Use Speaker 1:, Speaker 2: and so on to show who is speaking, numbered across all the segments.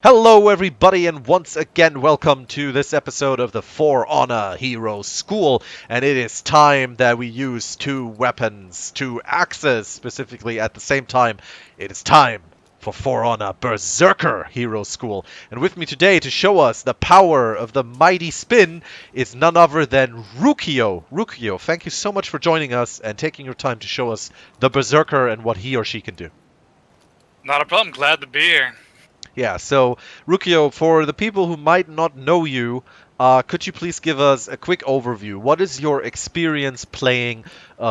Speaker 1: Hello everybody, and once again welcome to this episode of the For Honor Hero School. And it is time that we use two weapons, two axes specifically at the same time. It is time for Honor Berserker Hero School. And with me today to show us the power of the mighty spin is none other than Rukio. Rukio, thank you so much for joining us and taking your time to show us the Berserker and what he or she can do.
Speaker 2: Not a problem. Glad to be here.
Speaker 1: Yeah, so Rukio, for the people who might not know you, could you please give us a quick overview? What is your experience playing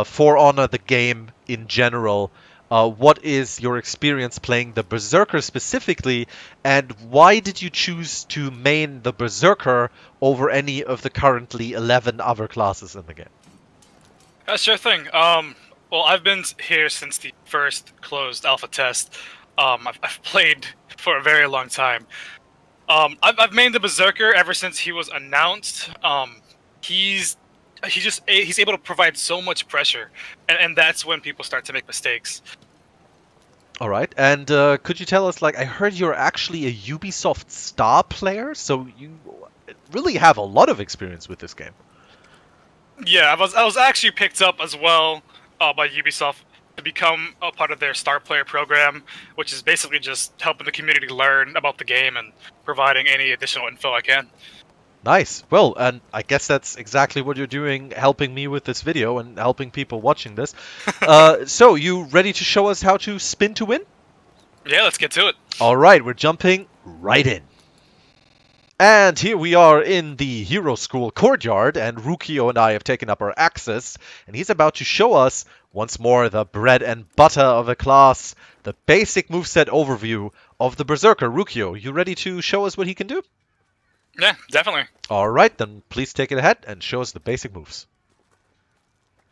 Speaker 1: For Honor the game in general? What is your experience playing the Berserker specifically? And why did you choose to main the Berserker over any of the currently 11 other classes in the game?
Speaker 2: Sure thing. Well, I've been here since the first closed alpha test. I've played for a very long time. I've mained the Berserker ever since he was announced. He's able to provide so much pressure, and that's when people start to make mistakes.
Speaker 1: All right, and could you tell us, like, I heard you're actually a Ubisoft star player, so you really have a lot of experience with this game.
Speaker 2: Yeah, I was actually picked up as well by Ubisoft to become a part of their star player program, which is basically just helping the community learn about the game and providing any additional info I can.
Speaker 1: Nice. Well, and I guess that's exactly what you're doing, helping me with this video and helping people watching this. So, you ready to show us how to spin to win?
Speaker 2: Yeah, let's get to it.
Speaker 1: All right, we're jumping right in. And here we are in the Hero School courtyard, and Rukio and I have taken up our axes, and he's about to show us, once more, the bread and butter of a class, the basic moveset overview of the Berserker. Rukio, you ready to show us what he can do?
Speaker 2: Yeah, definitely.
Speaker 1: All right, then please take it ahead and show us the basic moves.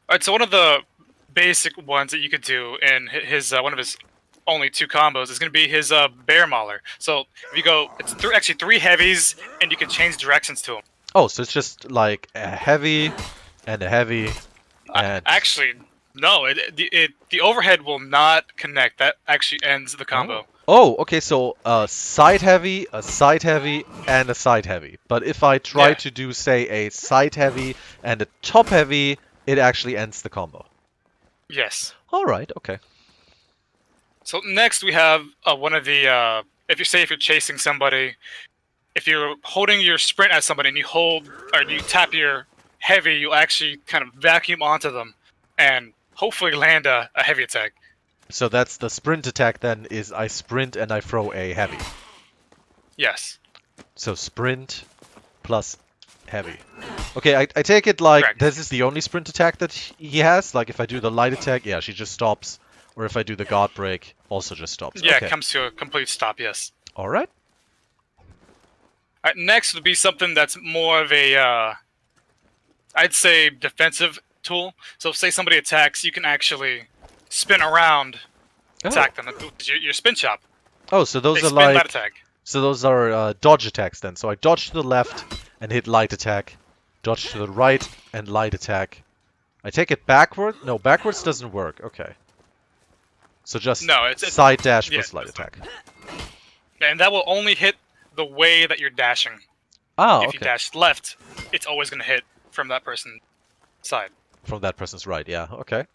Speaker 2: All right, so one of the basic ones that you could do in his one of his only two combos is going to be his bear mauler. So if you go, it's actually three heavies, and you can change directions to them.
Speaker 1: Oh, so it's just like a heavy and a heavy and...
Speaker 2: Actually, no, the overhead will not connect. That actually ends the combo.
Speaker 1: Oh, okay, so a side heavy, and a side heavy. But if I try to do, say, a side heavy and a top heavy, it actually ends the combo.
Speaker 2: Yes.
Speaker 1: All right, okay.
Speaker 2: So next we have one of the, if you're chasing somebody, if you're holding your sprint at somebody and you hold, or you tap your heavy, you'll actually kind of vacuum onto them and hopefully land a heavy attack.
Speaker 1: So that's the sprint attack then, is I sprint and I throw a heavy.
Speaker 2: Yes.
Speaker 1: So sprint plus heavy. Okay, I take it like
Speaker 2: Correct.
Speaker 1: This is the only sprint attack that he has? Like if I do the light attack, yeah, she just stops. Or if I do the Guardbreak, also just stops.
Speaker 2: Yeah,
Speaker 1: okay.
Speaker 2: It comes to a complete stop, yes.
Speaker 1: Alright.
Speaker 2: Alright, next would be something that's more of a, I'd say, defensive tool. So say somebody attacks, you can actually spin around, attack them. Your spin chop.
Speaker 1: Oh, so those
Speaker 2: they
Speaker 1: are
Speaker 2: spin
Speaker 1: like...
Speaker 2: light attack.
Speaker 1: So those are dodge attacks then. So I dodge to the left and hit light attack. Dodge to the right and light attack. I take it backward? No, backwards doesn't work. Okay. So just side dash plus light attack.
Speaker 2: And that will only hit the way that you're dashing.
Speaker 1: Oh,
Speaker 2: if you dash left, it's always going to hit from that person's side.
Speaker 1: From that person's right, yeah. Okay.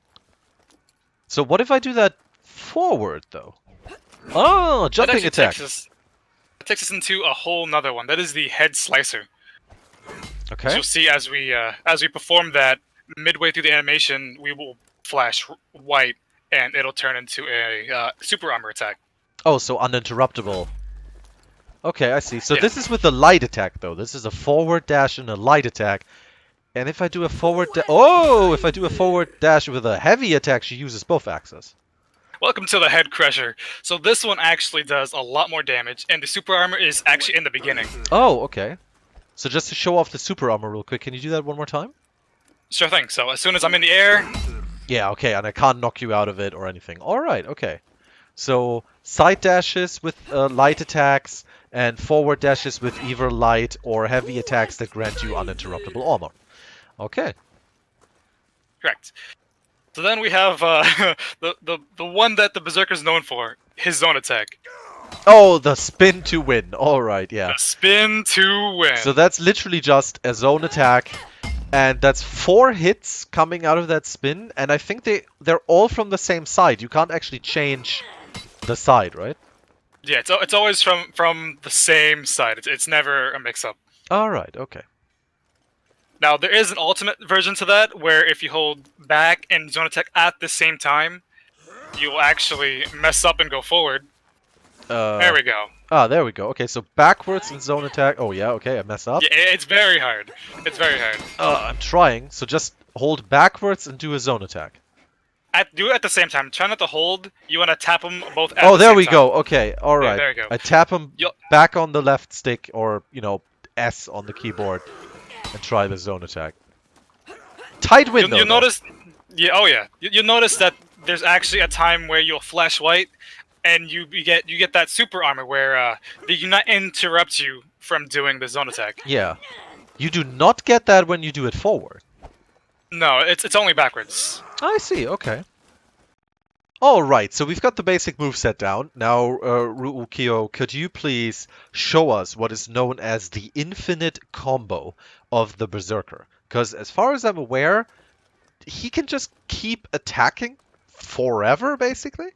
Speaker 1: So what if I do that forward, though? Oh, jumping attack.
Speaker 2: It takes us into a whole nother one. That is the head slicer.
Speaker 1: Okay.
Speaker 2: So you'll see as we perform that, midway through the animation, we will flash white, and it'll turn into a super armor attack.
Speaker 1: Oh, so uninterruptible. Okay, I see. So this is with the light attack, though. This is a forward dash and a light attack. And if I do a forward if I do a forward dash with a heavy attack, she uses both axes.
Speaker 2: Welcome to the Head Crusher. So this one actually does a lot more damage, and the super armor is actually in the beginning.
Speaker 1: Oh, okay. So just to show off the super armor real quick, can you do that one more time?
Speaker 2: Sure thing. So as soon as I'm in the air...
Speaker 1: Yeah, okay, and I can't knock you out of it or anything. Alright, okay. So, side dashes with light attacks, and forward dashes with either light or heavy attacks that grant you uninterruptible armor. Okay.
Speaker 2: Correct. So then we have the one that the Berserker's known for, his zone attack.
Speaker 1: Oh, the spin to win. All right, yeah.
Speaker 2: The spin to win.
Speaker 1: So that's literally just a zone attack, and that's 4 hits coming out of that spin, and I think they're all from the same side. You can't actually change the side, right?
Speaker 2: Yeah, it's always from the same side. It's never a mix-up.
Speaker 1: All right, okay.
Speaker 2: Now, there is an ultimate version to that, where if you hold back and zone attack at the same time, you will actually mess up and go forward. There we go.
Speaker 1: Ah, there we go. Okay, so backwards and zone attack. Oh, yeah, okay, I messed up.
Speaker 2: Yeah, it's very hard. It's very hard.
Speaker 1: I'm trying. So just hold backwards and do a zone attack.
Speaker 2: Do it at the same time. Try not to hold. You want to tap them both at
Speaker 1: Oh,
Speaker 2: the
Speaker 1: there
Speaker 2: same
Speaker 1: we
Speaker 2: time.
Speaker 1: go. Okay, all right.
Speaker 2: Yeah, there you go.
Speaker 1: I tap him
Speaker 2: You'll-
Speaker 1: back on the left stick, or, you know, S on the keyboard, and try the zone attack. Tight window.
Speaker 2: You'll notice... Yeah, oh yeah. You'll notice that there's actually a time where you'll flash white, and you get that super armor where they do not interrupt you from doing the zone attack.
Speaker 1: Yeah. You do not get that when you do it forward.
Speaker 2: No, it's only backwards.
Speaker 1: I see, okay. Alright, so we've got the basic moveset down. Now, Rukio, could you please show us what is known as the infinite combo of the Berserker? Because as far as I'm aware, he can just keep attacking forever, basically?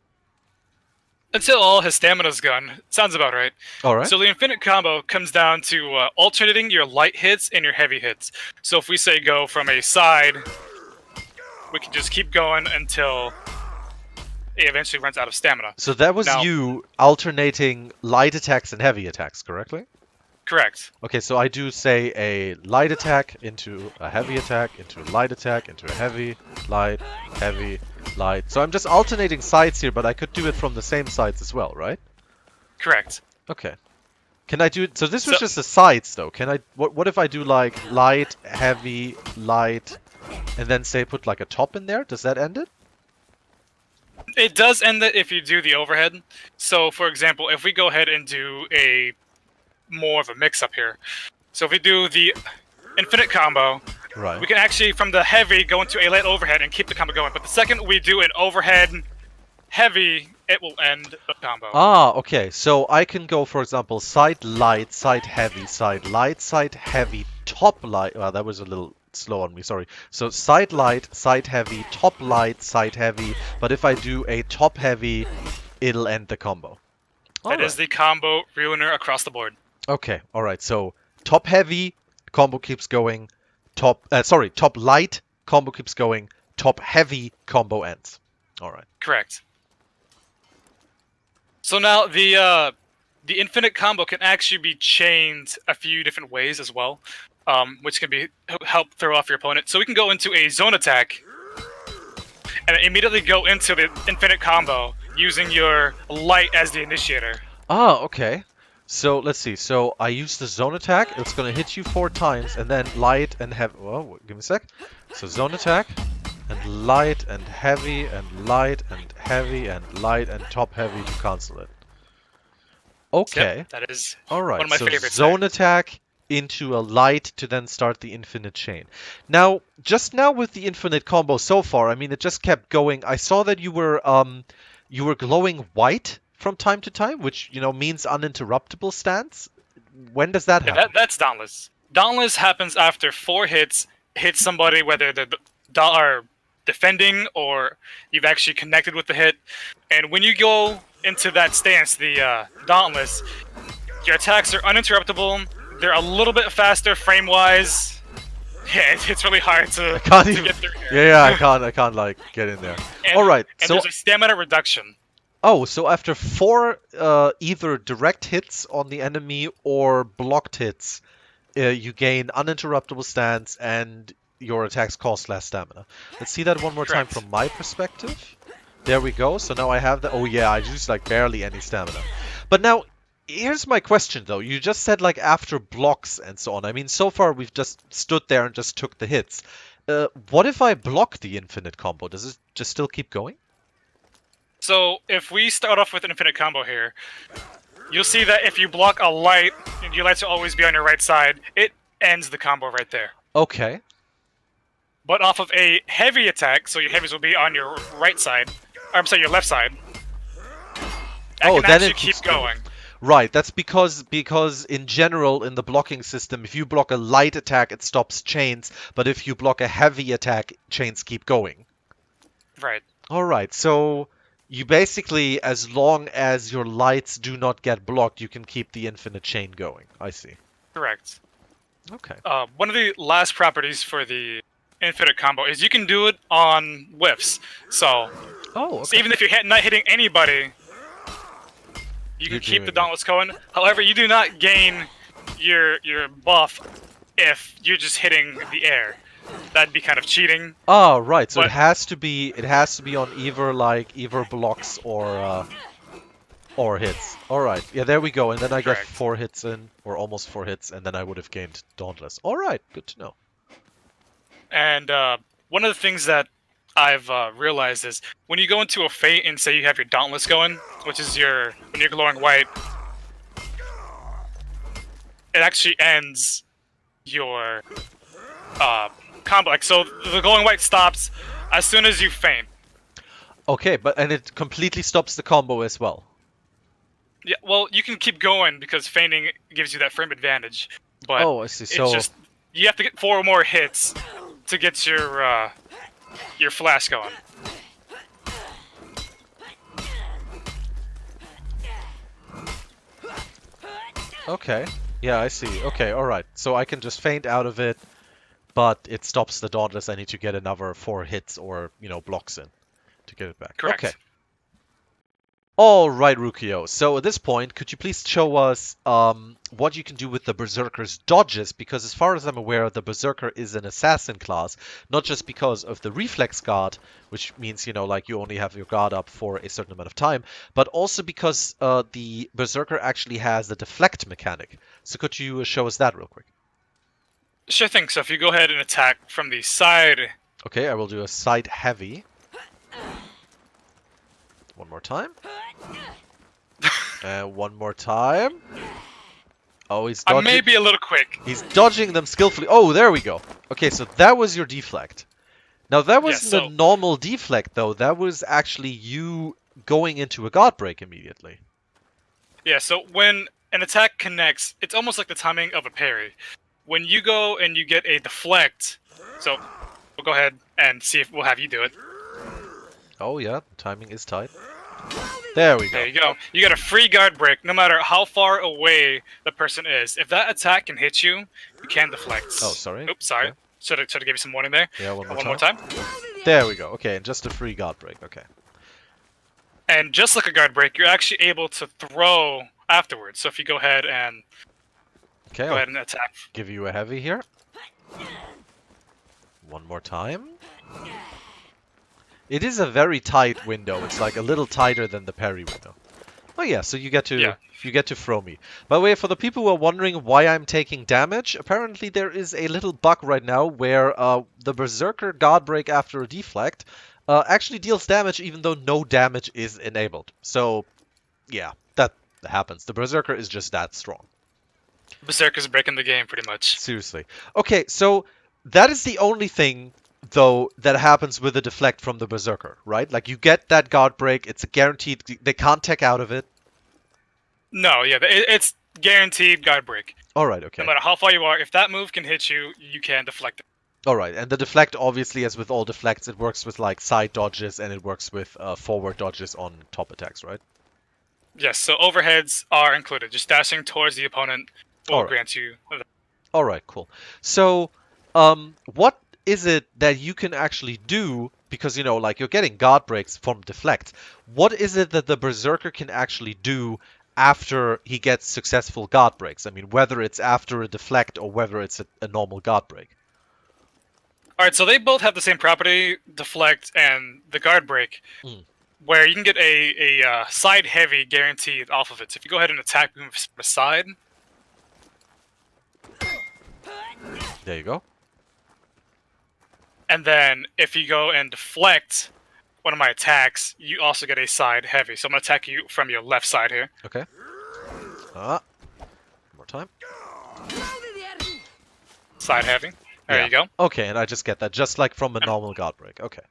Speaker 2: Until all his stamina's gone. Sounds about right.
Speaker 1: Alright.
Speaker 2: So the infinite combo comes down to alternating your light hits and your heavy hits. So if we say go from a side, we can just keep going until it eventually runs out of stamina.
Speaker 1: So that was
Speaker 2: Now-
Speaker 1: you alternating light attacks and heavy attacks, correctly?
Speaker 2: Correct.
Speaker 1: Okay, so I do say a light attack into a heavy attack, into a light attack, into a heavy, light, heavy, light. So I'm just alternating sides here, but I could do it from the same sides as well, right?
Speaker 2: Correct.
Speaker 1: Okay. Can I do it? So this was
Speaker 2: So-
Speaker 1: just the sides, though. Can I? What if I do like light, heavy, light, and then say put like a top in there? Does that end it?
Speaker 2: It does end it if you do the overhead. So for example, if we go ahead and do a more of a mix-up here. So if we do the infinite combo,
Speaker 1: Right.
Speaker 2: we can actually, from the heavy, go into a light overhead and keep the combo going. But the second we do an overhead heavy, it will end the combo.
Speaker 1: Ah, okay. So I can go, for example, side light, side heavy, side light, side heavy, top light. Well, that was a little slow on me, sorry. So side light, side heavy, top light, side heavy. But if I do a top heavy, it'll end the combo.
Speaker 2: That is the combo ruiner across the board.
Speaker 1: Okay, alright. So top heavy, combo keeps going. Top light, combo keeps going. Top heavy, combo ends. Alright.
Speaker 2: Correct. So now the infinite combo can actually be chained a few different ways as well, which can be help throw off your opponent. So we can go into a zone attack and immediately go into the infinite combo using your light as the initiator.
Speaker 1: Ah, okay. So let's see. So I use the zone attack. It's gonna hit you 4 times, and then light and heavy. Well, give me a sec. So zone attack, and light and heavy and light and heavy and light and top heavy to cancel it. Okay.
Speaker 2: Yep, that is
Speaker 1: All right.
Speaker 2: one of my
Speaker 1: so
Speaker 2: favorites.
Speaker 1: zone attack into a light to then start the infinite chain. Now, just now with the infinite combo so far, I mean, it just kept going. I saw that you were glowing white from time to time, which, you know, means uninterruptible stance. When does that happen?
Speaker 2: That's Dauntless. Dauntless happens after 4 hits, hit somebody, whether they're defending or you've actually connected with the hit. And when you go into that stance, the Dauntless, your attacks are uninterruptible. They're a little bit faster frame-wise. Yeah, it's really hard to,
Speaker 1: I can't
Speaker 2: to
Speaker 1: even.
Speaker 2: get through here.
Speaker 1: Yeah, I can't like get in there.
Speaker 2: And,
Speaker 1: All right.
Speaker 2: and
Speaker 1: So
Speaker 2: there's a stamina reduction.
Speaker 1: oh, so after 4 either direct hits on the enemy or blocked hits, you gain uninterruptible stance and your attacks cost less stamina. Let's see that one more time
Speaker 2: Correct.
Speaker 1: from my perspective. There we go. So now I have that. Oh yeah, I use like barely any stamina. But now, here's my question though. You just said like after blocks and so on. I mean, so far we've just stood there and just took the hits. What if I block the infinite combo? Does it just still keep going?
Speaker 2: So if we start off with an infinite combo here, you'll see that if you block a light, and your lights will always be on your right side, it ends the combo right there.
Speaker 1: Okay.
Speaker 2: But off of a heavy attack, so your heavies will be on your right side, or I'm sorry, your left side. That
Speaker 1: Oh,
Speaker 2: can
Speaker 1: then
Speaker 2: actually
Speaker 1: it
Speaker 2: keep
Speaker 1: keeps
Speaker 2: going.
Speaker 1: Right, that's because in general in the blocking system, if you block a light attack, it stops chains, but if you block a heavy attack, chains keep going.
Speaker 2: Right.
Speaker 1: All right, so you basically, as long as your lights do not get blocked, you can keep the infinite chain going. I see.
Speaker 2: Correct.
Speaker 1: Okay.
Speaker 2: One of the last properties for the infinite combo is you can do it on whiffs. So,
Speaker 1: Oh,
Speaker 2: so
Speaker 1: okay.
Speaker 2: even if you're not hitting anybody, you
Speaker 1: You're
Speaker 2: can keep the
Speaker 1: doing it.
Speaker 2: dauntless going. However, you do not gain your buff if you're just hitting the air. That'd be kind of cheating.
Speaker 1: Oh, right. So
Speaker 2: But
Speaker 1: it has to be on either blocks or hits. All right. Yeah, there we go. And then I get
Speaker 2: correct.
Speaker 1: 4 hits in, or almost 4 hits, and then I would have gained Dauntless. All right. Good to know.
Speaker 2: And one of the things that I've realized is when you go into a fate and say you have your dauntless going, which is when you're glowing white, it actually ends your combo. Like, so the glowing white stops as soon as you feint.
Speaker 1: Okay, and it completely stops the combo as well.
Speaker 2: Yeah, well, you can keep going because feigning gives you that frame advantage, but
Speaker 1: Oh, I see.
Speaker 2: it's
Speaker 1: So
Speaker 2: just you have to get 4 more hits to get your flash going.
Speaker 1: okay. Yeah, I see. Okay, all right. So I can just feint out of it, but it stops the Dauntless. I need to get another 4 hits or, blocks in to get it back.
Speaker 2: Correct.
Speaker 1: Okay. All right, Rukio. So at this point, could you please show us what you can do with the Berserker's dodges? Because as far as I'm aware, the Berserker is an assassin class, not just because of the reflex guard, which means, like you only have your guard up for a certain amount of time, but also because the Berserker actually has the deflect mechanic. So could you show us that real quick?
Speaker 2: Sure thing. So if you go ahead and attack from the side.
Speaker 1: Okay, I will do a side heavy. One more time. One more time. Oh, he's dodging.
Speaker 2: I may be a little quick.
Speaker 1: He's dodging them skillfully. Oh, there we go. Okay, so that was your deflect. Now, that wasn't a normal deflect, though. That was actually you going into a Guardbreak immediately.
Speaker 2: Yeah, so when an attack connects, it's almost like the timing of a parry. When you go and you get a deflect, so we'll go ahead and see if we'll have you do it.
Speaker 1: Oh, yeah, the timing is tight. There we go.
Speaker 2: There you go. You get a free guard break no matter how far away the person is. If that attack can hit you, you can deflect.
Speaker 1: Oh, sorry.
Speaker 2: Oops, sorry.
Speaker 1: Okay.
Speaker 2: Should have gave you some warning there.
Speaker 1: Yeah, one
Speaker 2: more time.
Speaker 1: There we go. Okay, and just a free guard break. Okay.
Speaker 2: And just like a guard break, you're actually able to throw afterwards. So if you go ahead and go ahead and attack.
Speaker 1: Give you a heavy here. One more time. It is a very tight window. It's like a little tighter than the parry window. Oh yeah, so you get to throw me. By the way, for the people who are wondering why I'm taking damage, apparently there is a little bug right now where the Berserker Guardbreak after a deflect actually deals damage even though no damage is enabled. So yeah, that happens. The Berserker is just that strong.
Speaker 2: Berserker's breaking the game pretty much.
Speaker 1: Seriously. Okay, so that is the only thing, though, that happens with the deflect from the Berserker, right? Like, you get that guard break, it's a guaranteed, they can't tech out of it.
Speaker 2: No, yeah, it's guaranteed guard break.
Speaker 1: Alright, okay.
Speaker 2: No matter how far you are, if that move can hit you, you can deflect it.
Speaker 1: Alright, and the deflect, obviously, as with all deflects, it works with, like, side dodges, and it works with forward dodges on top attacks, right?
Speaker 2: Yes, so overheads are included. Just dashing towards the opponent will grant you...
Speaker 1: Alright, cool. So, what is it that you can actually do, because, like, you're getting guard breaks from deflect. What is it that the Berserker can actually do after he gets successful guard breaks? I mean, whether it's after a deflect or whether it's a normal guard break.
Speaker 2: Alright, so they both have the same property, deflect and the guard break, where you can get a side heavy guaranteed off of it. So if you go ahead and attack from the side...
Speaker 1: There you go.
Speaker 2: And then if you go and deflect one of my attacks, you also get a side heavy. So I'm going to attack you from your left side here.
Speaker 1: Okay. One more time.
Speaker 2: Side heavy. There you go.
Speaker 1: Okay, and I just get that, just like from a normal guard break. Okay.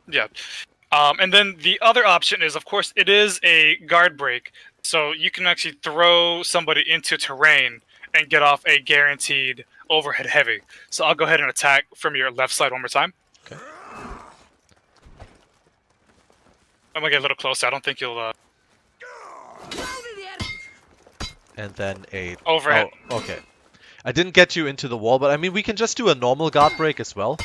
Speaker 2: Yeah. And then the other option is, of course, it is a guard break, So you can actually throw somebody into terrain and get off a guaranteed overhead heavy. So I'll go ahead and attack from your left side one more time.
Speaker 1: Okay.
Speaker 2: I'm gonna get a little closer. I don't think you'll.
Speaker 1: And then a...
Speaker 2: Overhead.
Speaker 1: Oh, okay. I didn't get you into the wall, but I mean, we can just do a normal Guardbreak as well.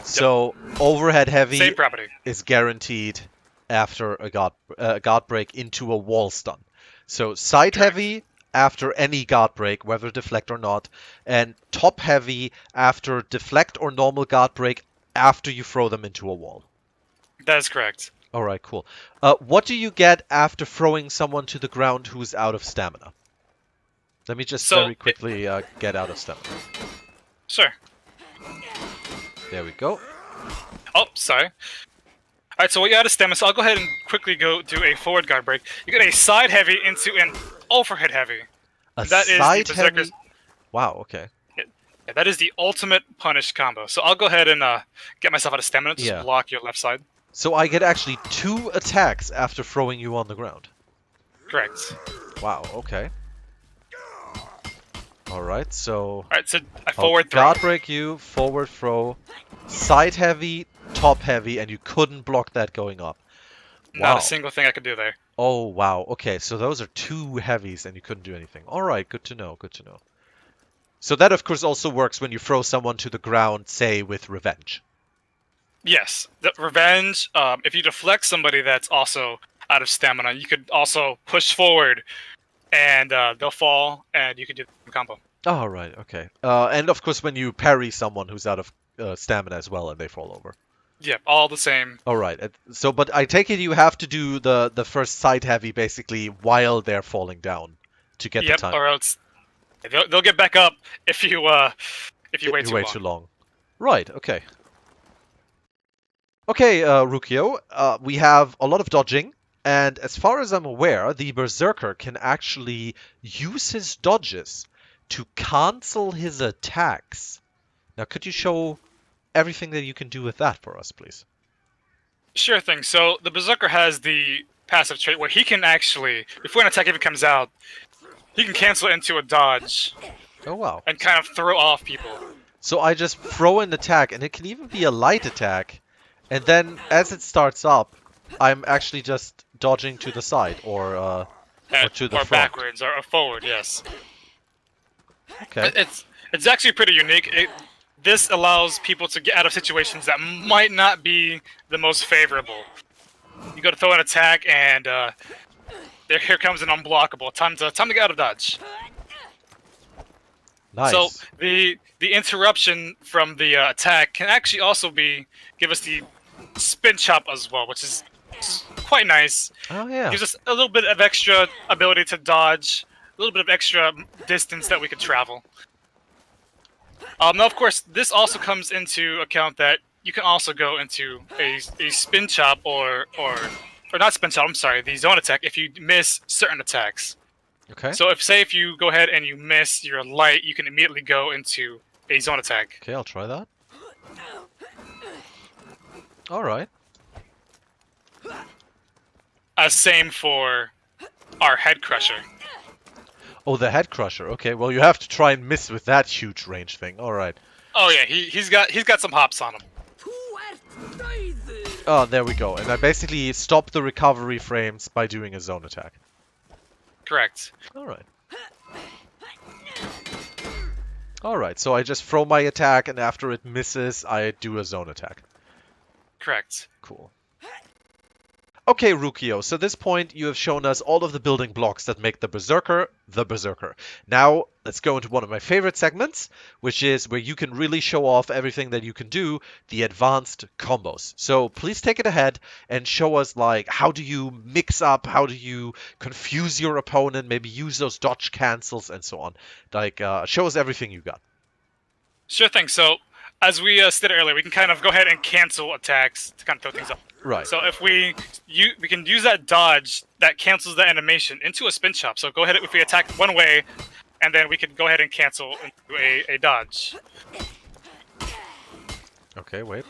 Speaker 1: So, overhead heavy
Speaker 2: Same property.
Speaker 1: is guaranteed after a Guardbreak into a wall stun. So, side
Speaker 2: Correct.
Speaker 1: heavy after any Guardbreak, whether deflect or not, and top heavy after deflect or normal Guardbreak after you throw them into a wall.
Speaker 2: That is correct.
Speaker 1: Alright, cool. What do you get after throwing someone to the ground who's out of stamina? Let me just very quickly get out of stamina.
Speaker 2: Sure.
Speaker 1: There we go.
Speaker 2: Oh, sorry. Alright, so what you out of stamina, so I'll go ahead and quickly go do a forward guard break. You get a side heavy into an overhead heavy.
Speaker 1: A
Speaker 2: That is the
Speaker 1: side
Speaker 2: Berserker's...
Speaker 1: heavy? Wow, okay.
Speaker 2: Yeah, that is the ultimate punish combo. So I'll go ahead and get myself out of stamina, just block your left side.
Speaker 1: So I get actually 2 attacks after throwing you on the ground.
Speaker 2: Correct.
Speaker 1: Wow, okay. Alright, so...
Speaker 2: Alright, so I forward throw.
Speaker 1: Guard break you, forward throw, side heavy, top heavy, and you couldn't block that going up.
Speaker 2: Not a single thing I could do there.
Speaker 1: Oh, wow. Okay, so those are 2 heavies and you couldn't do anything. Alright, good to know, good to know. So that, of course, also works when you throw someone to the ground, say, with revenge.
Speaker 2: Yes. The revenge, if you deflect somebody that's also out of stamina, you could also push forward and they'll fall and you can do the combo.
Speaker 1: Oh, right, okay. And, of course, when you parry someone who's out of stamina as well and they fall over.
Speaker 2: Yep, all the same.
Speaker 1: Alright, so, but I take it you have to do the first side heavy, basically, while they're falling down to get the time.
Speaker 2: Yep, or else they'll get back up if you wait too long.
Speaker 1: Right, okay. Okay, Rukio, we have a lot of dodging, and as far as I'm aware, the Berserker can actually use his dodges to cancel his attacks. Now, could you show everything that you can do with that for us, please?
Speaker 2: Sure thing. So, the Berserker has the passive trait where he can actually, before an attack even comes out, he can cancel into a dodge.
Speaker 1: Oh, wow.
Speaker 2: And kind of throw off people.
Speaker 1: So I just throw an attack, and it can even be a light attack, and then as it starts up, I'm actually just dodging to the side, or to the front.
Speaker 2: Or backwards, or forward, yes.
Speaker 1: Okay.
Speaker 2: It's actually pretty unique. This allows people to get out of situations that might not be the most favorable. You go to throw an attack, and here comes an unblockable. Time to get out of dodge.
Speaker 1: Nice.
Speaker 2: So the interruption from the attack can actually also give us the spin chop as well, which is quite nice.
Speaker 1: Oh yeah.
Speaker 2: Gives us a little bit of extra ability to dodge, a little bit of extra distance that we could travel. Now, of course, this also comes into account that you can also go into a spin chop or not spin chop. I'm sorry, the zone attack if you miss certain attacks.
Speaker 1: Okay.
Speaker 2: So if you go ahead and you miss your light, you can immediately go into a zone attack.
Speaker 1: Okay, I'll try that. Alright.
Speaker 2: Same for our head crusher.
Speaker 1: Oh, the head crusher. Okay, well you have to try and miss with that huge range thing. Alright.
Speaker 2: Oh yeah, he's got some hops on him.
Speaker 1: Oh, there we go. And I basically stop the recovery frames by doing a zone attack.
Speaker 2: Correct.
Speaker 1: Alright. Alright, so I just throw my attack, and after it misses, I do a zone attack.
Speaker 2: Correct.
Speaker 1: Cool. Okay, Rukio, so at this point you have shown us all of the building blocks that make the Berserker. Now, let's go into one of my favorite segments, which is where you can really show off everything that you can do, the advanced combos. So please take it ahead and show us, like, how do you mix up, how do you confuse your opponent, maybe use those dodge cancels and so on. Like, show us everything you got.
Speaker 2: Sure thing. So, as we stated earlier, we can kind of go ahead and cancel attacks to kind of throw things up.
Speaker 1: Right.
Speaker 2: So if we can use that dodge that cancels the animation into a spin chop. So go ahead, if we attack one way, and then we can go ahead and cancel into a dodge.
Speaker 1: Okay, wait.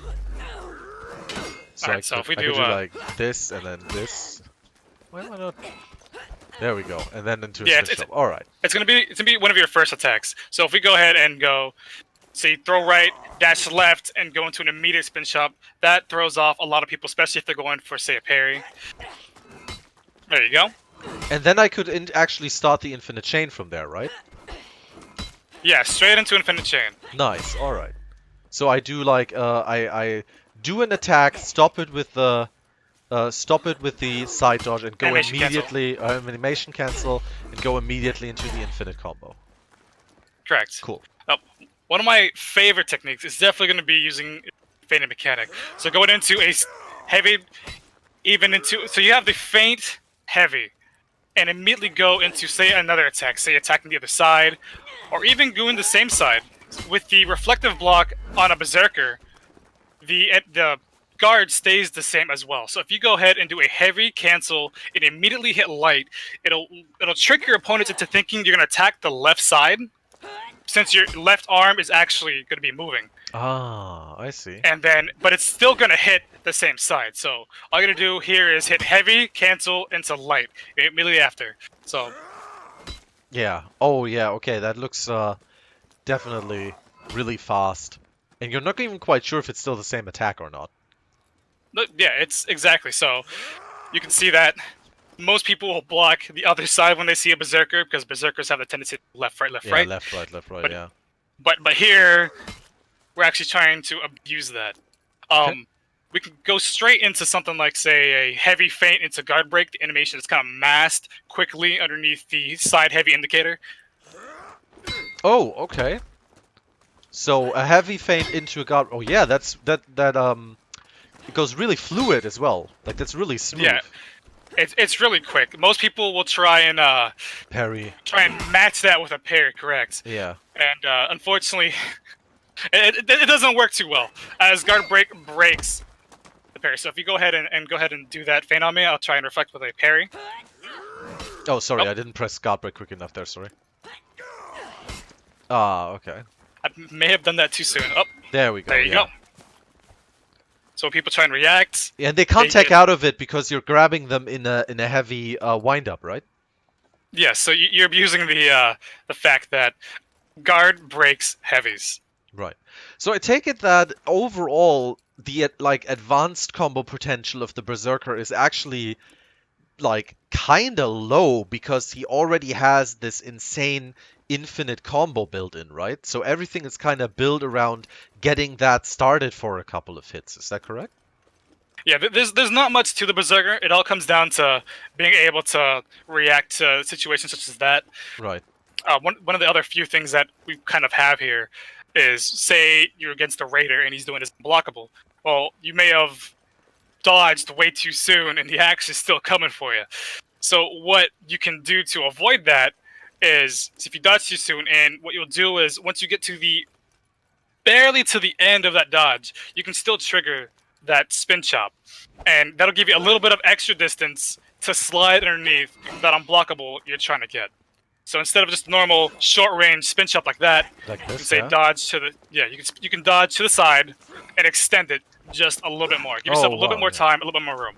Speaker 2: So, so if we do
Speaker 1: like this and then this. Why not? There we go. And then into a
Speaker 2: Yeah,
Speaker 1: spin shove. All right.
Speaker 2: it's gonna be one of your first attacks. So if we go ahead and go, say, throw right, dash left, and go into an immediate spin shove, that throws off a lot of people, especially if they're going for, say, a parry. There you go.
Speaker 1: And then I could actually start the infinite chain from there, right?
Speaker 2: Yeah, straight into infinite chain.
Speaker 1: Nice. All right. So I do like I do an attack, stop it with the side dodge, and go immediately animation cancel, and go immediately into the infinite combo.
Speaker 2: Correct.
Speaker 1: Cool.
Speaker 2: One of my favorite techniques is definitely going to be using feint and mechanic. So going into a heavy, so you have the feint heavy, and immediately go into, say, another attack, say attacking the other side, or even going the same side. With the reflective block on a Berserker, the guard stays the same as well. So if you go ahead and do a heavy cancel and immediately hit light, it'll trick your opponents into thinking you're going to attack the left side, since your left arm is actually going to be moving.
Speaker 1: Ah, I see.
Speaker 2: And then, but it's still going to hit the same side. So all you're going to do here is hit heavy, cancel, into light immediately after. So.
Speaker 1: Yeah. Oh, yeah. Okay, that looks definitely really fast. And you're not even quite sure if it's still the same attack or not.
Speaker 2: Yeah, it's exactly. So you can see that most people will block the other side when they see a Berserker, because Berserkers have the tendency to left, right, left,
Speaker 1: Yeah,
Speaker 2: right.
Speaker 1: left, right,
Speaker 2: but,
Speaker 1: yeah.
Speaker 2: But here, we're actually trying to abuse that.
Speaker 1: Okay.
Speaker 2: We can go straight into something like, say, a heavy feint into Guardbreak. The animation is kind of masked quickly underneath the side heavy indicator.
Speaker 1: Oh, okay. So a heavy feint into a guard. Oh yeah, that it goes really fluid as well. Like that's really smooth.
Speaker 2: Yeah, it's really quick. Most people will try and
Speaker 1: parry.
Speaker 2: Try and match that with a parry, correct?
Speaker 1: Yeah.
Speaker 2: And unfortunately, it doesn't work too well, as Guardbreak breaks the parry. So if you go ahead and go ahead and do that feint on me, I'll try and reflect with a parry.
Speaker 1: Oh, sorry, I didn't press Guardbreak quick enough there. Sorry. Ah, okay.
Speaker 2: I may have done that too soon. Oh,
Speaker 1: there we go.
Speaker 2: There you go. So people try and react.
Speaker 1: Yeah, and they can't take out of it because you're grabbing them in a heavy wind up, right?
Speaker 2: Yeah. So you're abusing the fact that guard breaks heavies.
Speaker 1: Right. So I take it that overall the advanced combo potential of the Berserker is actually like kinda low because he already has this insane infinite combo built in, right? So everything is kind of built around getting that started for a couple of hits. Is that correct?
Speaker 2: Yeah, there's not much to the Berserker. It all comes down to being able to react to situations such as that.
Speaker 1: Right.
Speaker 2: One of the other few things that we kind of have here is, say you're against a raider and he's doing his unblockable. Well, you may have dodged way too soon and the axe is still coming for you. So what you can do to avoid that is, if you dodge too soon, and what you'll do is once you get to barely to the end of that dodge, you can still trigger that spin chop, and that'll give you a little bit of extra distance to slide underneath that unblockable you're trying to get. So instead of just normal short range spin chop like that,
Speaker 1: like this,
Speaker 2: you can say dodge to the you can dodge to the side and extend it just a little bit more. Give yourself a little bit more time, a little bit more room.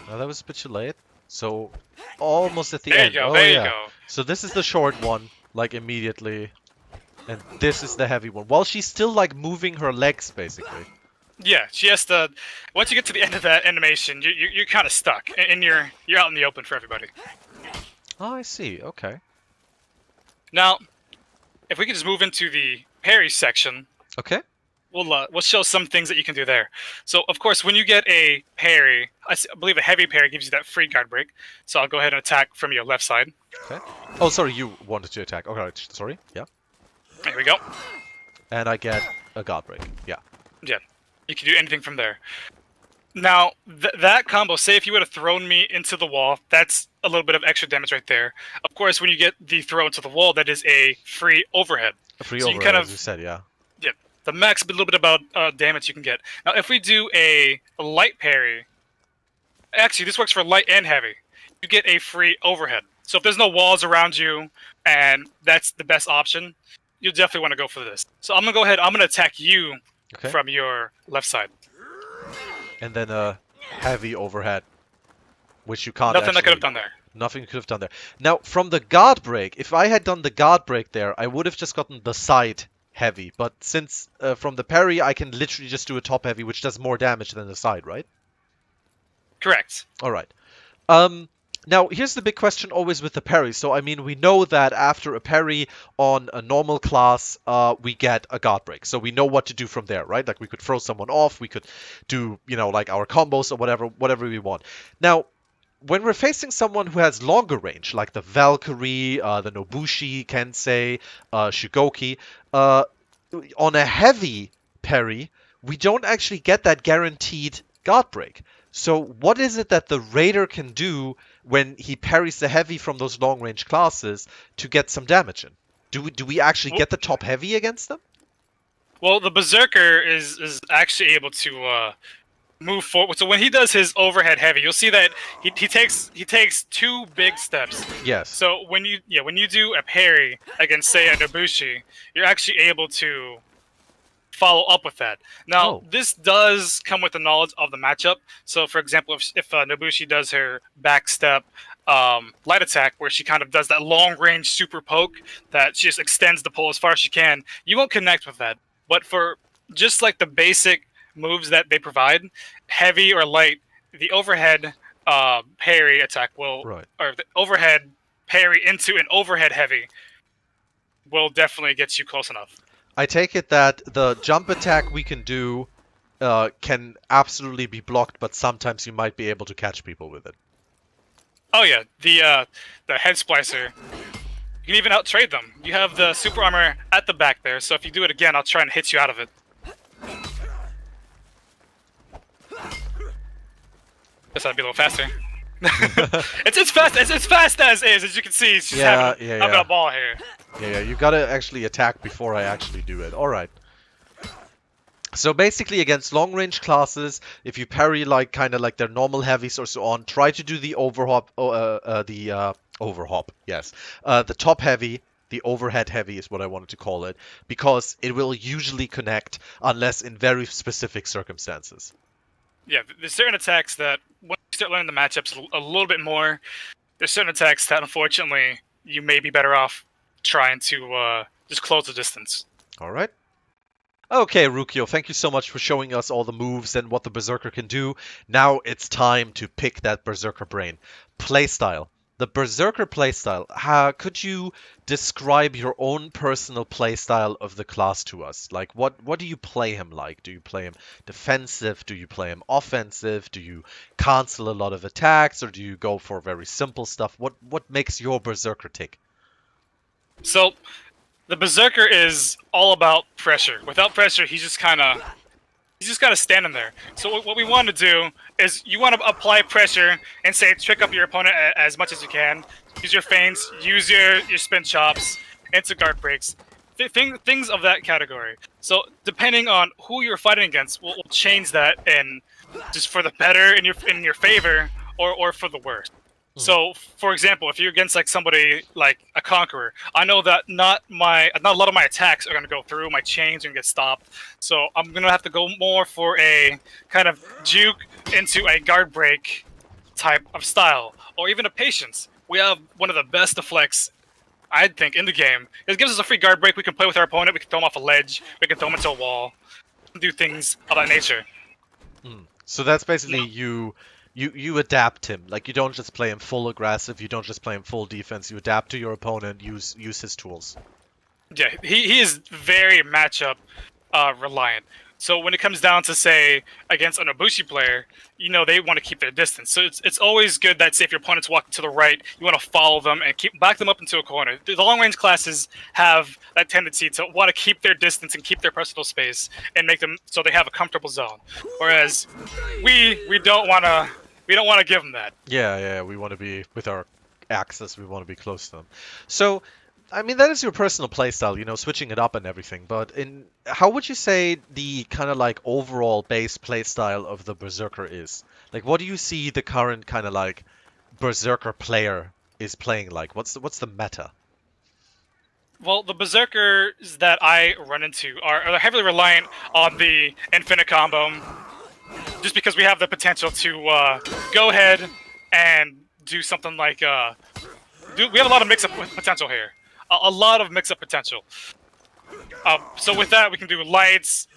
Speaker 1: Oh, that was a bit too late. So almost at the
Speaker 2: there
Speaker 1: end.
Speaker 2: You go,
Speaker 1: oh
Speaker 2: there
Speaker 1: yeah.
Speaker 2: You go.
Speaker 1: So this is the short one, like immediately, and this is the heavy one. While she's still like moving her legs, basically.
Speaker 2: Yeah, she has to. Once you get to the end of that animation, you're kind of stuck, and you're out in the open for everybody.
Speaker 1: Oh, I see. Okay.
Speaker 2: Now, if we could just move into the parry section.
Speaker 1: Okay.
Speaker 2: We'll show some things that you can do there. So, of course, when you get a parry, I believe a heavy parry gives you that free guard break. So I'll go ahead and attack from your left side.
Speaker 1: Okay. Oh, sorry, you wanted to attack. Okay, sorry. Yeah.
Speaker 2: There we go.
Speaker 1: And I get a guard break. Yeah.
Speaker 2: Yeah. You can do anything from there. Now, that combo, say if you would have thrown me into the wall, that's a little bit of extra damage right there. Of course, when you get the throw into the wall, that is a free overhead.
Speaker 1: A free overhead, as you said, yeah.
Speaker 2: Yeah. The max, a little bit about damage you can get. Now, if we do a light parry, actually, this works for light and heavy. You get a free overhead. So if there's no walls around you, and that's the best option, you definitely want to go for this. So I'm going to go ahead, I'm going to attack you from your left side.
Speaker 1: And then a heavy overhead, which you can't
Speaker 2: Nothing I could have done there.
Speaker 1: Nothing you could have done there. Now, from the Guardbreak, if I had done the Guardbreak there, I would have just gotten the side heavy. But since from the parry, I can literally just do a top heavy, which does more damage than the side, right?
Speaker 2: Correct.
Speaker 1: All right. Now, here's the big question always with the parry. So, I mean, we know that after a parry on a normal class, we get a guard break. So we know what to do from there, right? Like, we could throw someone off. We could do, like our combos or whatever we want. Now, when we're facing someone who has longer range, like the Valkyrie, the Nobushi, Kensei, Shugoki, on a heavy parry, we don't actually get that guaranteed guard break. So what is it that the Raider can do when he parries the heavy from those long-range classes to get some damage in? Do we actually get the top heavy against them?
Speaker 2: Well, the Berserker is actually able to move forward. So when he does his overhead heavy, you'll see that he takes 2 big steps.
Speaker 1: Yes.
Speaker 2: So when you do a parry against, say, a Nobushi, you're actually able to follow up with that. Now, this does come with the knowledge of the matchup. So, for example, if Nobushi does her backstep light attack, where she kind of does that long-range super poke that she just extends the pole as far as she can, you won't connect with that. But for just like the basic moves that they provide, heavy or light, the overhead parry attack will, or the overhead parry into an overhead heavy will definitely get you close enough.
Speaker 1: I take it that the jump attack we can do can absolutely be blocked, but sometimes you might be able to catch people with it.
Speaker 2: Oh yeah, the head splicer. You can even out-trade them. You have the super armor at the back there, so if you do it again, I'll try and hit you out of it. Guess I'd be a little faster. it's fast as is, as you can see. It's just having a ball here.
Speaker 1: Yeah, you gotta actually attack before I actually do it. Alright. So basically against long-range classes, if you parry kind of like their normal heavies or so on, try to do the overhop, the top heavy, the overhead heavy is what I wanted to call it, because it will usually connect unless in very specific circumstances.
Speaker 2: Yeah, there's certain attacks that, when you start learning the matchups a little bit more, there's certain attacks that unfortunately you may be better off trying to just close the distance.
Speaker 1: Alright. Okay, Rukio, thank you so much for showing us all the moves and what the Berserker can do. Now it's time to pick that Berserker brain. Playstyle. The Berserker playstyle. Could you describe your own personal playstyle of the class to us? Like, what do you play him like? Do you play him defensive? Do you play him offensive? Do you cancel a lot of attacks? Or do you go for very simple stuff? What makes your Berserker tick?
Speaker 2: So, the Berserker is all about pressure. Without pressure, he's just kind of standing there. So what we want to do is you want to apply pressure and say trick up your opponent as much as you can. Use your feints, use your spin chops, into guard breaks, things of that category. So depending on who you're fighting against, we'll change that and just for the better in your favor or for the worse. So, for example, if you're against like somebody like a Conqueror, I know that not a lot of my attacks are going to go through. My chains are going to get stopped. So I'm going to have to go more for a kind of juke into a guard break type of style, or even a patience. We have one of the best deflects, I think, in the game. It gives us a free guard break. We can play with our opponent. We can throw him off a ledge. We can throw him into a wall. Do things of that nature.
Speaker 1: So that's basically You adapt him. Like, you don't just play him full aggressive, you don't just play him full defense, you adapt to your opponent, use his tools.
Speaker 2: Yeah, he is very matchup reliant. So when it comes down to, say, against an Nobushi player, they want to keep their distance. So it's always good that, say, if your opponent's walking to the right, you want to follow them and back them up into a corner. The long-range classes have that tendency to want to keep their distance and keep their personal space and make them so they have a comfortable zone. Whereas we don't want to... We don't want to give them that.
Speaker 1: Yeah, we want to be, with our access, we want to be close to them. So, I mean, that is your personal playstyle, switching it up and everything, but how would you say the kind of like overall base playstyle of the Berserker is? Like, what do you see the current kind of like Berserker player is playing like? What's the meta?
Speaker 2: Well, the Berserkers that I run into are heavily reliant on the infinite combo, just because we have the potential to go ahead and do something like we have a lot of mix-up potential here. A lot of mix-up potential. So with that, we can do lights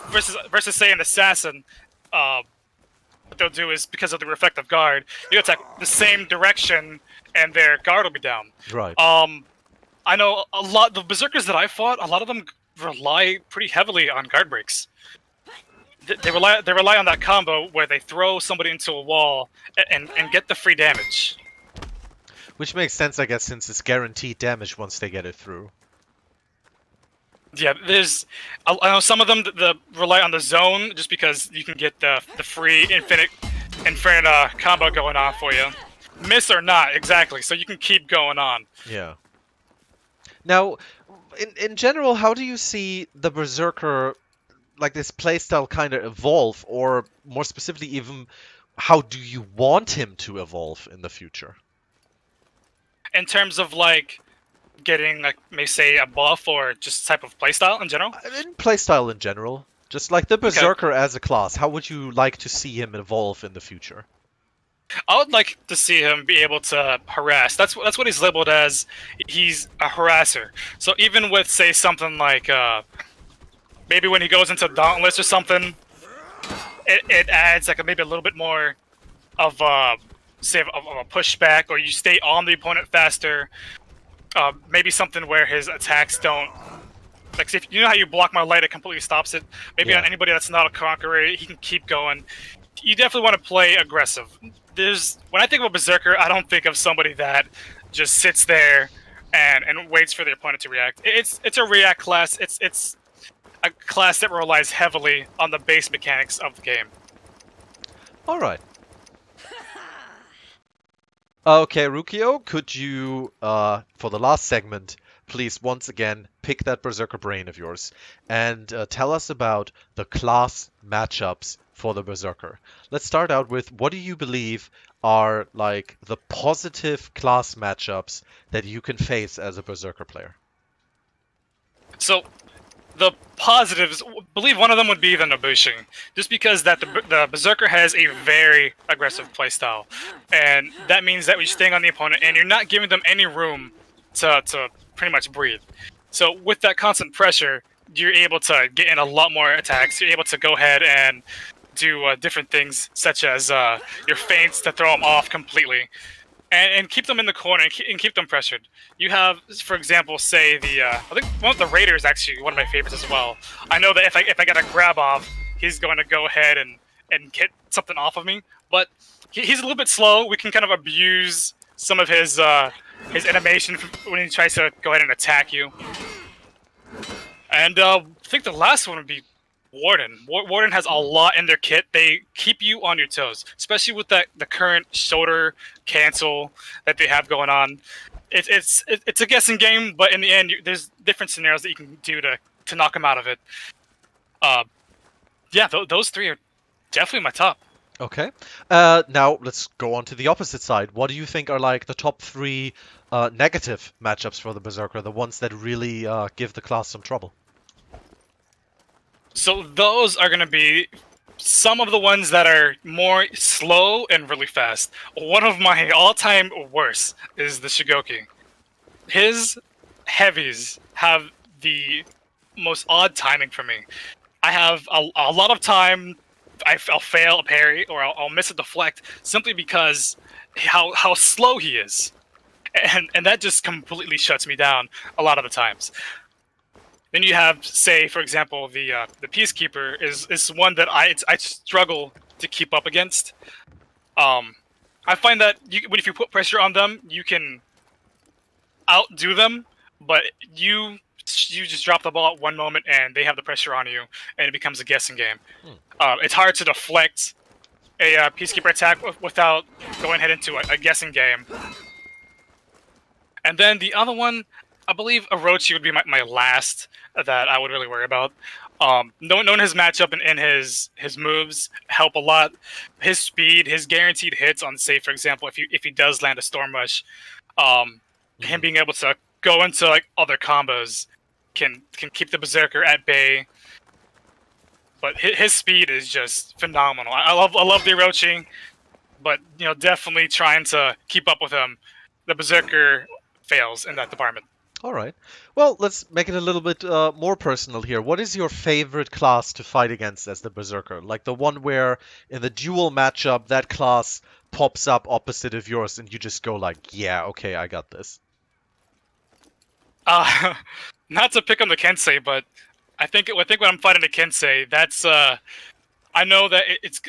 Speaker 2: versus say an assassin. What they'll do is, because of the reflective guard, you attack the same direction, and their guard will be down.
Speaker 1: Right.
Speaker 2: I know a lot. The berserkers that I fought, a lot of them rely pretty heavily on guard breaks. They rely on that combo where they throw somebody into a wall and get the free damage.
Speaker 1: Which makes sense, I guess, since it's guaranteed damage once they get it through.
Speaker 2: Yeah, I know some of them that rely on the zone just because you can get the free infinite combo going on for you. Miss or not, exactly, so you can keep going on.
Speaker 1: Yeah. Now, in general, how do you see the Berserker, like this playstyle, kind of evolve, or more specifically, even how do you want him to evolve in the future?
Speaker 2: In terms of like getting like may say a buff or just type of playstyle in general?
Speaker 1: In playstyle in general. Just like the Berserker as a class, how would you like to see him evolve in the future?
Speaker 2: I would like to see him be able to harass. That's what he's labeled as. He's a harasser. So even with say something like maybe when he goes into Dauntless or something, it adds like maybe a little bit more of a pushback, or you stay on the opponent faster. Maybe something where his attacks don't, like, if you know how you block my light, it completely stops it. Maybe on anybody that's not a conqueror, he can keep going. You definitely want to play aggressive. When I think of a Berserker, I don't think of somebody that just sits there and waits for the opponent to react. It's a react class. It's a class that relies heavily on the base mechanics of the game.
Speaker 1: All right. Okay, Rukio, could you, for the last segment, please once again pick that Berserker brain of yours and tell us about the class matchups for the Berserker. Let's start out with, what do you believe are like the positive class matchups that you can face as a Berserker player?
Speaker 2: So, the positives, I believe one of them would be the Nobushing, just because that the Berserker has a very aggressive playstyle, and that means that you're staying on the opponent and you're not giving them any room to pretty much breathe. So with that constant pressure, you're able to get in a lot more attacks. You're able to go ahead and do different things, such as your feints to throw them off completely, and keep them in the corner and keep them pressured. You have, for example, say I think one of the Raider is actually one of my favorites as well. I know that if I get a grab off, he's going to go ahead and get something off of me, but he's a little bit slow. We can kind of abuse some of his animation when he tries to go ahead and attack you. And I think the last one would be Warden. Warden has a lot in their kit. They keep you on your toes, especially with the current shoulder cancel that they have going on. It's a guessing game, but in the end, there's different scenarios that you can do to knock them out of it. Yeah, those three are definitely my top.
Speaker 1: Okay. Now let's go on to the opposite side. What do you think are like the top three negative matchups for the Berserker, the ones that really give the class some trouble?
Speaker 2: So those are going to be some of the ones that are more slow and really fast. One of my all-time worst is the Shigoki. His heavies have the most odd timing for me. I have a lot of time, I'll fail a parry or I'll miss a deflect simply because how slow he is. And that just completely shuts me down a lot of the times. Then you have, say, for example, the Peacekeeper is one that I struggle to keep up against. I find that if you put pressure on them, you can outdo them, but you just drop the ball at one moment and they have the pressure on you, and it becomes a guessing game. It's hard to deflect a Peacekeeper attack without going ahead into a guessing game. And then the other one, I believe Orochi would be my last that I would really worry about. Knowing his matchup and his moves help a lot. His speed, his guaranteed hits on, say, for example, if he does land a Storm Rush, him being able to go into like other combos can keep the Berserker at bay. But his speed is just phenomenal. I love the Orochi. but definitely trying to keep up with him. The Berserker fails in that department.
Speaker 1: All right. Well, let's make it a little bit more personal here. What is your favorite class to fight against as the Berserker? Like the one where in the duel matchup that class pops up opposite of yours and you just go like, yeah, okay, I got this.
Speaker 2: Not to pick on the Kensei, but I think when I'm fighting the Kensei, that's I know that it's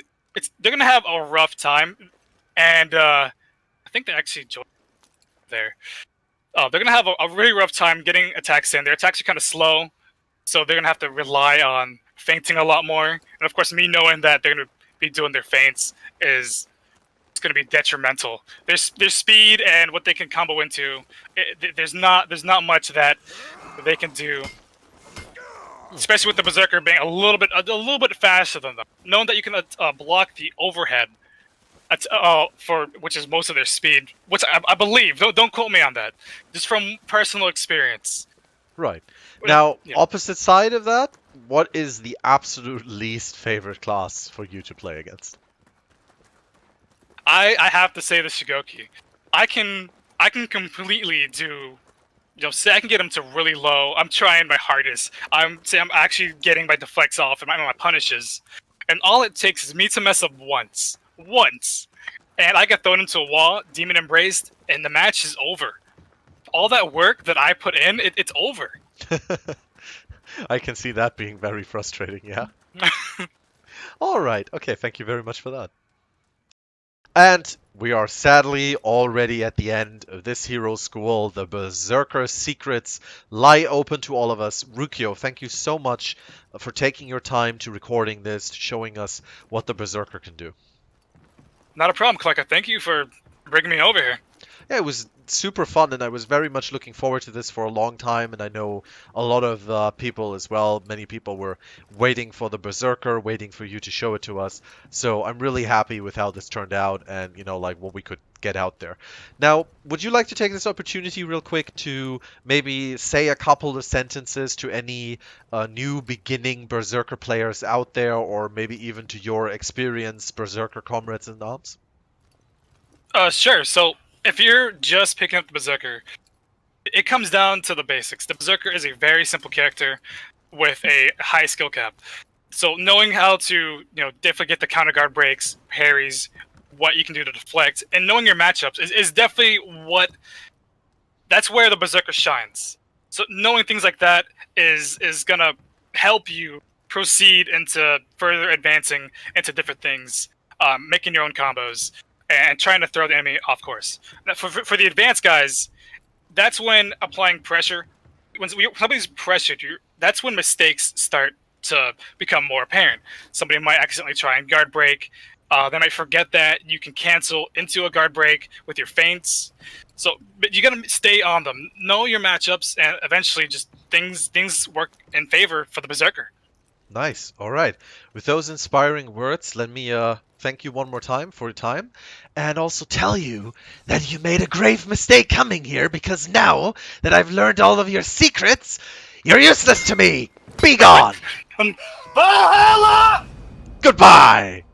Speaker 2: they're gonna have a rough time, and I think they actually joined there. They're gonna have a really rough time getting attacks in. Their attacks are kind of slow, so they're gonna have to rely on feinting a lot more. And of course, me knowing that they're gonna be doing their feints is it's gonna be detrimental. Their speed and what they can combo into. There's not much that they can do, especially with the Berserker being a little bit faster than them. Knowing that you can block the overhead, for which is most of their speed, which I believe. Don't quote me on that. Just from personal experience.
Speaker 1: Right. Now, opposite side of that, what is the absolute least favorite class for you to play against?
Speaker 2: I have to say the Shigoki. I can completely do. Say I can get them to really low. I'm trying my hardest. I'm actually getting my deflects off and my punishes, and all it takes is me to mess up once, and I get thrown into a wall, demon embraced, and the match is over. All that work that I put in, it's over.
Speaker 1: I can see that being very frustrating. Yeah. All right. Okay. Thank you very much for that. And we are sadly already at the end of this hero school. The Berserker secrets lie open to all of us. Rukio, thank you so much for taking your time to recording this, showing us what the Berserker can do.
Speaker 2: Not a problem, Klyka. Thank you for bringing me over here.
Speaker 1: Yeah, it was super fun, and I was very much looking forward to this for a long time, and I know a lot of people as well. Many people were waiting for the Berserker, waiting for you to show it to us. So I'm really happy with how this turned out and, like what we could get out there. Now, would you like to take this opportunity real quick to maybe say a couple of sentences to any new beginning Berserker players out there, or maybe even to your experienced Berserker comrades in arms?
Speaker 2: Sure. So, if you're just picking up the Berserker, it comes down to the basics. The Berserker is a very simple character with a high skill cap. So knowing how to, definitely get the counter guard breaks, parries, what you can do to deflect, and knowing your matchups is definitely that's where the Berserker shines. So knowing things like that is gonna help you proceed into further advancing into different things, making your own combos, and trying to throw the enemy off course. Now, for the advanced guys, that's when applying pressure, when somebody's pressured, that's when mistakes start to become more apparent. Somebody might accidentally try and guard break. They might forget that you can cancel into a guard break with your feints. So, but you gotta stay on them. Know your matchups, and eventually, just things work in favor for the Berserker.
Speaker 1: Nice. All right. With those inspiring words, let me thank you one more time for your time, and also tell you that you made a grave mistake coming here, because now that I've learned all of your secrets, you're useless to me. Be gone.
Speaker 2: Valhalla!
Speaker 1: Goodbye.